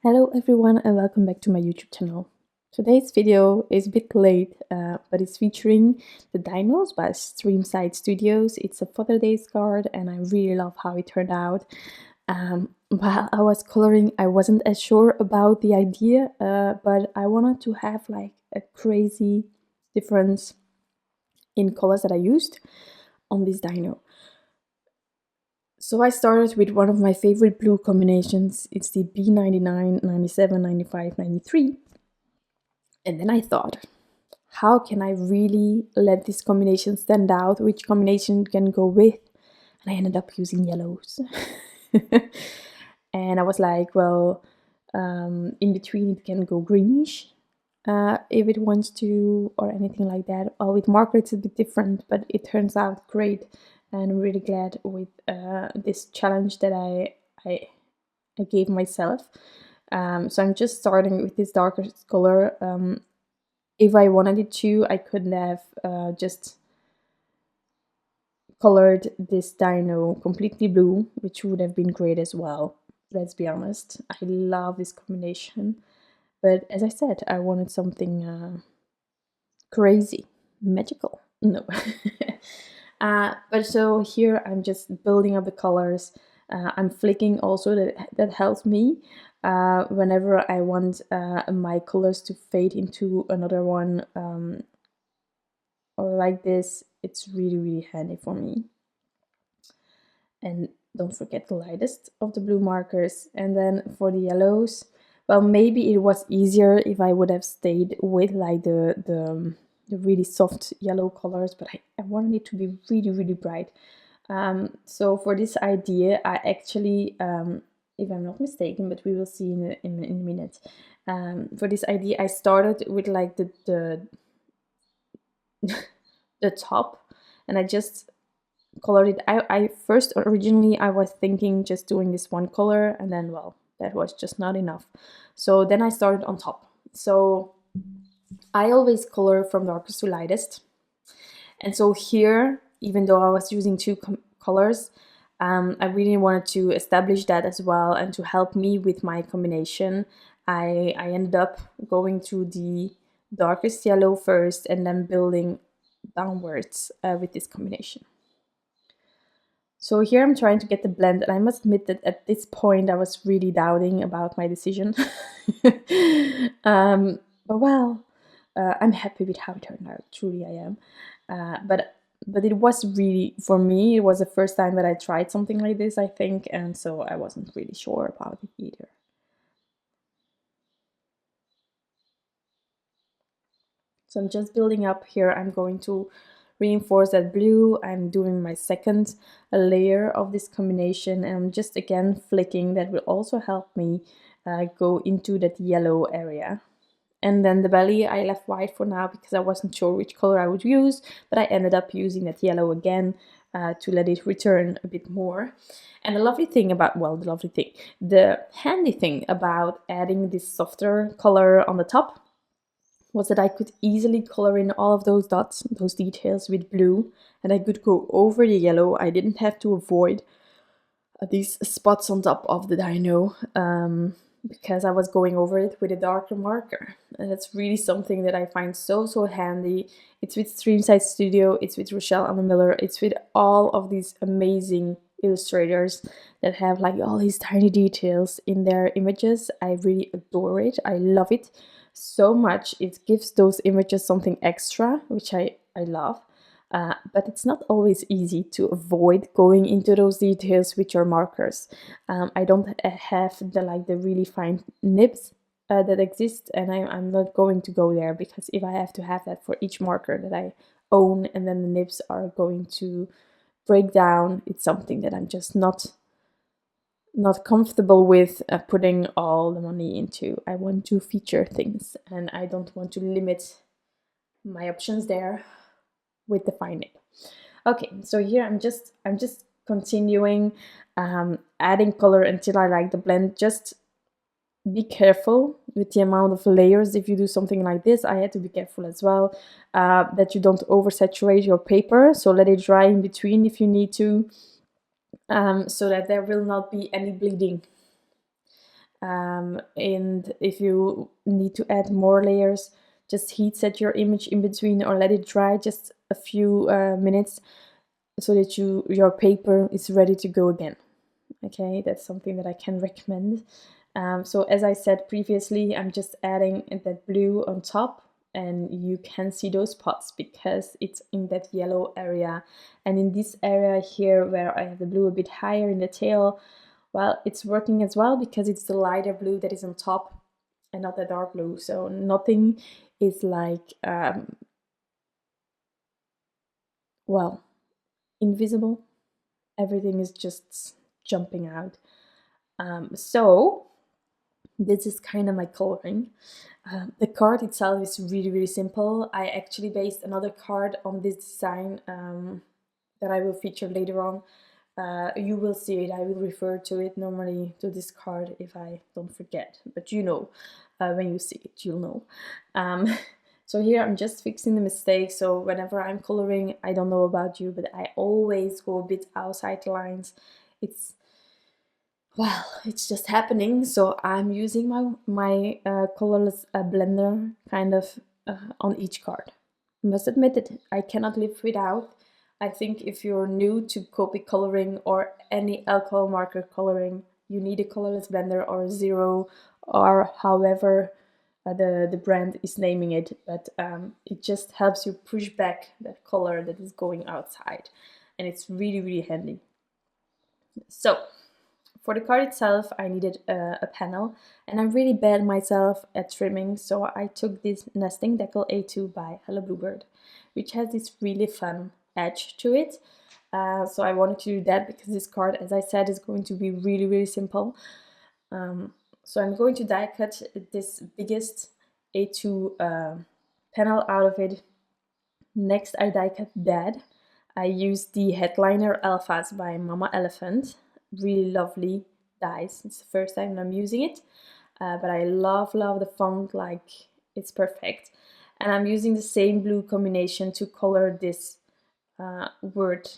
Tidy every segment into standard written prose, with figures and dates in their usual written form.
Hello everyone and welcome back to my YouTube channel. Today's video is a bit late, but it's featuring the Dinos by Streamside Studios. It's a Father's Day card and I really love how it turned out. While I was coloring, I wasn't as sure about the idea, but I wanted to have like a crazy difference in colors that I used on this Dino. So I started with one of my favorite blue combinations. It's the B99, 97, 95, 93. And then I thought, how can I really let this combination stand out? Which combination can go with? And I ended up using yellows. And I was like, well, in between it can go greenish if it wants to, or anything like that. Well, with marker it's a bit different, but it turns out great. And I'm really glad with this challenge that I gave myself. So I'm just starting with this darker color. If I wanted it to, I could have just colored this Dino completely blue, which would have been great as well. Let's be honest, I love this combination. But as I said, I wanted something crazy, magical. No. But so here I'm just building up the colors. I'm flicking also, that helps me whenever I want my colors to fade into another one or like this. It's really handy for me. And don't forget the lightest of the blue markers. And then for the yellows, well, maybe it was easier if I would have stayed with like the really soft yellow colors, but I wanted it to be really bright. So for this idea, I actually, if I'm not mistaken, but we will see in a minute. For this idea, I started with like the top, and I just colored it. I first originally I was thinking just doing this one color, and then well, that was just not enough. So then I started on top. So I always color from darkest to lightest. And so here, even though I was using two colors, I really wanted to establish that as well, and to help me with my combination, I ended up going to the darkest yellow first and then building downwards with this combination. So here I'm trying to get the blend, and I must admit that at this point I was really doubting about my decision. But well, I'm happy with how it turned out, truly I am. But it was really, for me, it was the first time that I tried something like this, I think, and so I wasn't really sure about it either. So I'm just building up here. I'm going to reinforce that blue. I'm doing my second layer of this combination, and I'm just again flicking. That will also help me go into that yellow area. And then the belly I left white for now because I wasn't sure which color I would use, but I ended up using that yellow again to let it return a bit more. And the lovely thing about, well, the handy thing about adding this softer color on the top was that I could easily color in all of those dots, those details with blue, and I could go over the yellow. I didn't have to avoid these spots on top of the dino because I was going over it with a darker marker. And that's really something that I find so handy. It's with Streamside Studio, it's with Rochelle and Miller, it's with all of these amazing illustrators that have like all these tiny details in their images. I really adore it. I love it so much. It gives those images something extra, which I love. But it's not always easy to avoid going into those details with your markers. I don't have the really fine nibs that exist, and I'm not going to go there, because if I have to have that for each marker that I own, and then the nibs are going to break down, it's something that I'm just not comfortable with putting all the money into. I want to feature things, and I don't want to limit my options there with the fine nib. Okay, so here I'm just continuing adding color until I like the blend. Just be careful with the amount of layers. If you do something like this, I had to be careful as well that you don't oversaturate your paper. So let it dry in between if you need to, so that there will not be any bleeding. And if you need to add more layers, just heat set your image in between or let it dry just a few minutes so that your paper is ready to go again. Okay, that's something that I can recommend. So as I said previously, I'm just adding that blue on top, and you can see those spots because it's in that yellow area. And in this area here where I have the blue a bit higher in the tail, well, it's working as well because it's the lighter blue that is on top and not the dark blue. So nothing is like, well, invisible. Everything is just jumping out. So this is kind of my coloring. The card itself is really, really simple. I actually based another card on this design that I will feature later on. You will see it. I will refer to it normally to this card if I don't forget. But you know, when you see it, you'll know. So here I'm just fixing the mistake. So whenever I'm coloring, I don't know about you, but I always go a bit outside the lines. Well, it's just happening. So I'm using my colorless blender kind of on each card. I must admit it, I cannot live without. I think if you're new to Copic coloring or any alcohol marker coloring, you need a colorless blender or a zero or however the brand is naming it. But it just helps you push back that color that is going outside, and it's really, really handy. So for the card itself, I needed a panel, and I'm really bad myself at trimming, so I took this nesting Deckle A2 by Bluebird, which has this really fun edge to it. So I wanted to do that because this card, as I said, is going to be really, really simple. So I'm going to die cut this biggest A2 panel out of it. Next, I die cut that. I used the headliner Alphas by Mama Elephant. Really lovely dies. It's the first time I'm using it, but I love the font, like it's perfect. And I'm using the same blue combination to color this word.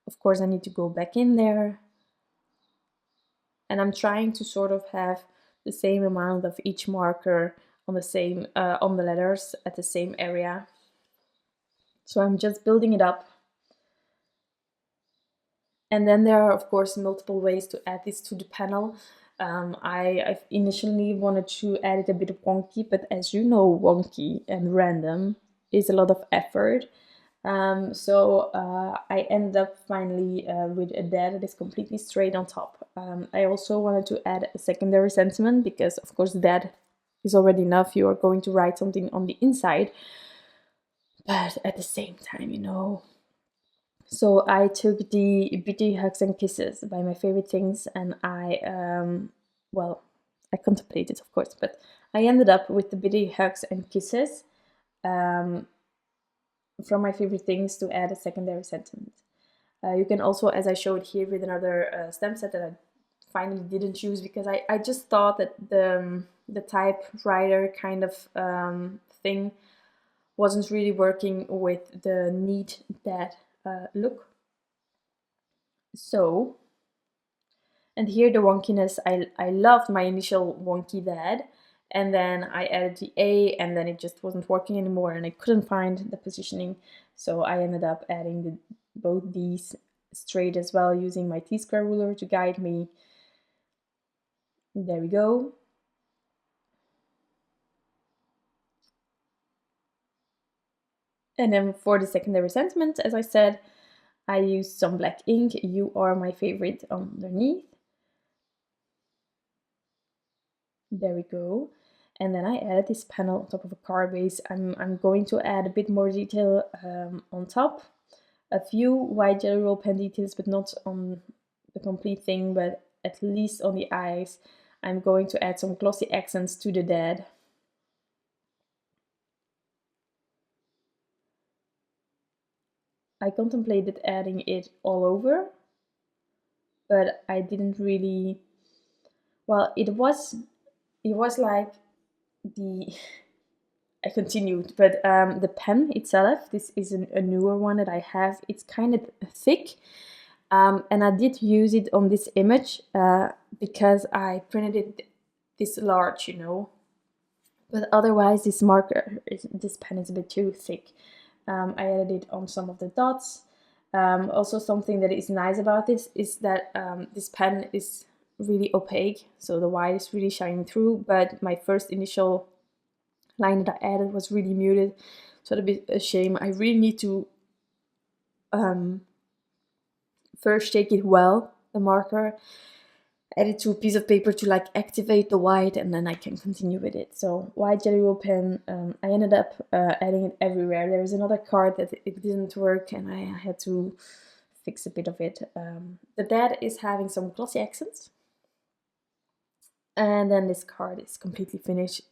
Of course, I need to go back in there, and I'm trying to sort of have the same amount of each marker on the same on the letters at the same area. So I'm just building it up. And then there are, of course, multiple ways to add this to the panel. I initially wanted to add it a bit wonky, but as you know, wonky and random is a lot of effort. So I ended up finally with a dad that is completely straight on top. I also wanted to add a secondary sentiment because, of course, that is already enough. You are going to write something on the inside, but at the same time, you know. So I took the Bitty Hugs and Kisses by My Favorite Things, and well, I contemplated, of course, but I ended up with the Bitty Hugs and Kisses from My Favorite Things to add a secondary sentiment. You can also, as I showed here with another stamp set that I finally didn't use because I just thought that the typewriter kind of thing wasn't really working with the neat dad look. So, and here the wonkiness, I loved my initial wonky dad, and then I added the A, and then it just wasn't working anymore, and I couldn't find the positioning, so I ended up adding both these straight as well, using my T-square ruler to guide me. There we go. And then for the secondary sentiment, as I said, I used some black ink. You are my favorite underneath. There we go. And then I added this panel on top of a card base. I'm going to add a bit more detail on top. A few white jelly roll pen details, but not on the complete thing, but at least on the eyes. I'm going to add some glossy accents to the dad. I contemplated adding it all over, but I didn't really, well, it was like the I continued, but the pen itself, this is a newer one that I have. It's kind of thick, And I did use it on this image because I printed it this large, you know. But otherwise, this pen is a bit too thick. I added it on some of the dots. Also, something that is nice about this is that this pen is really opaque, so the white is really shining through, but my first initial line that I added was really muted, so it's a bit a shame. I really need to first shake it well, the marker, add it to a piece of paper to like activate the white, and then I can continue with it. So white Jelly Roll pen, I ended up adding it everywhere. There was another card that it didn't work and I had to fix a bit of it. The dad is having some glossy accents. And then this card is completely finished.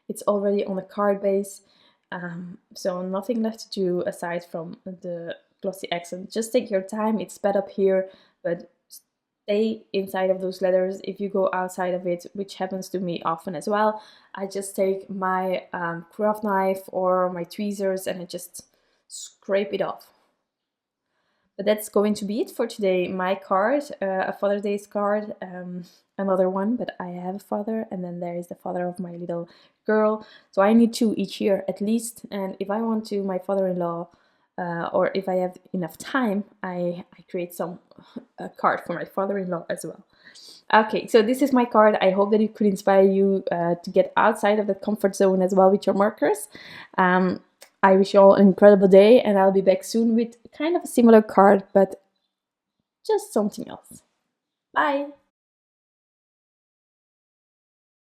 It's already on the card base, so nothing left to do aside from the glossy accent. Just take your time, it's sped up here, but stay inside of those letters. If you go outside of it, which happens to me often as well, I just take my craft knife or my tweezers and I just scrape it off. But that's going to be it for today. My card, a Father's Day card, another one, but I have a father, and then there is the father of my little girl. So I need two each year at least, and if I want to, my father-in-law, or if I have enough time, I create some card for my father-in-law as well. Okay, so this is my card. I hope that it could inspire you to get outside of the comfort zone as well with your markers. I wish you all an incredible day, and I'll be back soon with kind of a similar card, but just something else. Bye!